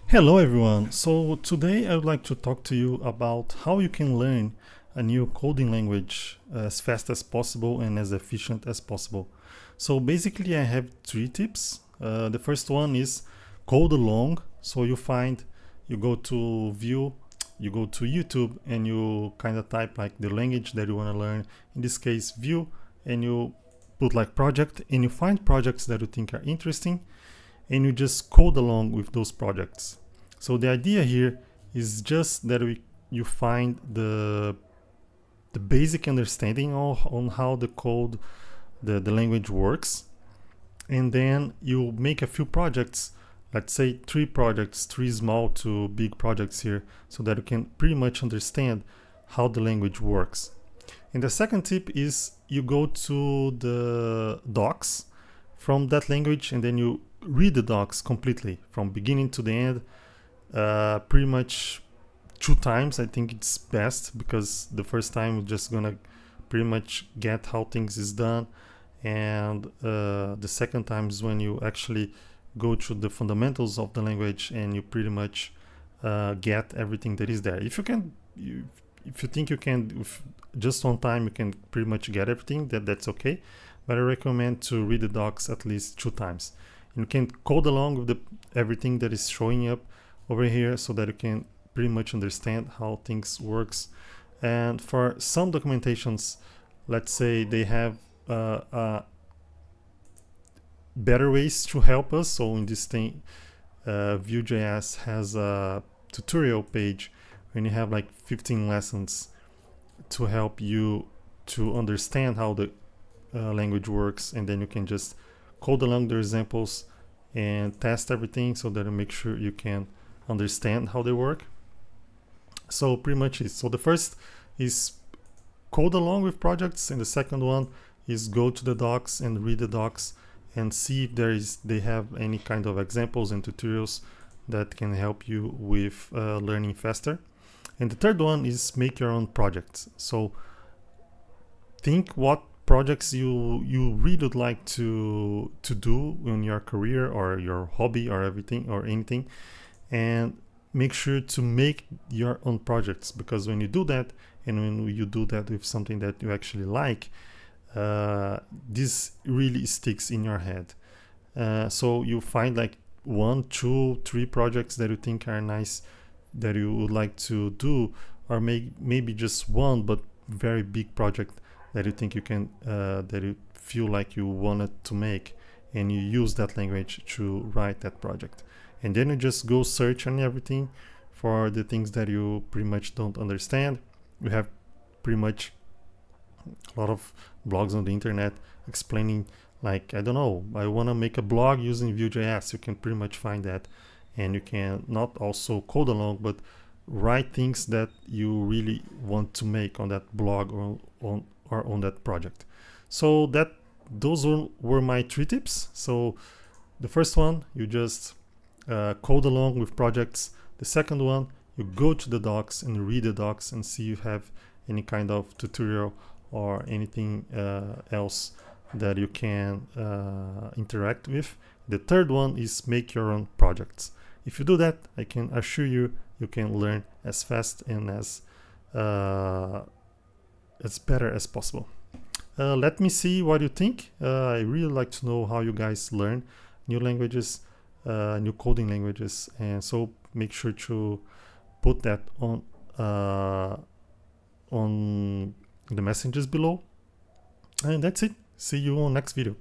Hello everyone. So today I would like to talk to you about how you can learn a new coding language as fast as possible and as efficient as possible. So basically I have three tips. The first one is code along. So you go to view, you go to YouTube and you kind of type like the language that you want to learn. In this case, view, and you put like project and you find projects that you think are interesting and you just code along with those projects. So the idea here is just that you find the basic understanding on how the language works, and then you make a few projects, let's say three projects, three small to big projects here, so that you can pretty much understand how the language works. And the second tip is you go to the docs from that language and then you read the docs completely from beginning to the end, pretty much two times. I think it's best because the first time you're just gonna pretty much get how things is done, and the second time is when you actually go through the fundamentals of the language and you pretty much get everything that is there. If you think you can, if just one time you can pretty much get everything, that's okay. But I recommend to read the docs at least two times. And you can code along with everything that is showing up over here so that you can pretty much understand how things works. And for some documentations, let's say they have better ways to help us. So in this thing, Vue.js has a tutorial page when you have like 15 lessons to help you to understand how the language works, and then you can just code along the examples and test everything so that you make sure you can understand how they work. So pretty much it. So the first is code along with projects, and the second one is go to the docs and read the docs and see if they have any kind of examples and tutorials that can help you with learning faster. And the third one is make your own projects. So think what projects you really would like to do in your career or your hobby or everything or anything, and make sure to make your own projects, because when you do that and when you do that with something that you actually like, this really sticks in your head. So you find like one, two, three projects that you think are nice that you would like to do, or maybe just one but very big project that you think you can that you feel like you wanted to make, and you use that language to write that project. And then you just go search on everything for the things that you pretty much don't understand. You have pretty much a lot of blogs on the internet explaining, like, I don't know, I want to make a blog using Vue.js. You can pretty much find that, and you can not also code along but write things that you really want to make on that blog or on that project. So those were my three tips. So the first one, you just code along with projects. The second one, you go to the docs and read the docs and see if you have any kind of tutorial or anything else that you can interact with. The third one is make your own projects. If you do that, I can assure you you can learn as fast and as better as possible. Let me see what you think. I really like to know how you guys learn new languages, new coding languages, and so make sure to put that on the messages below. And that's it. See you on next video.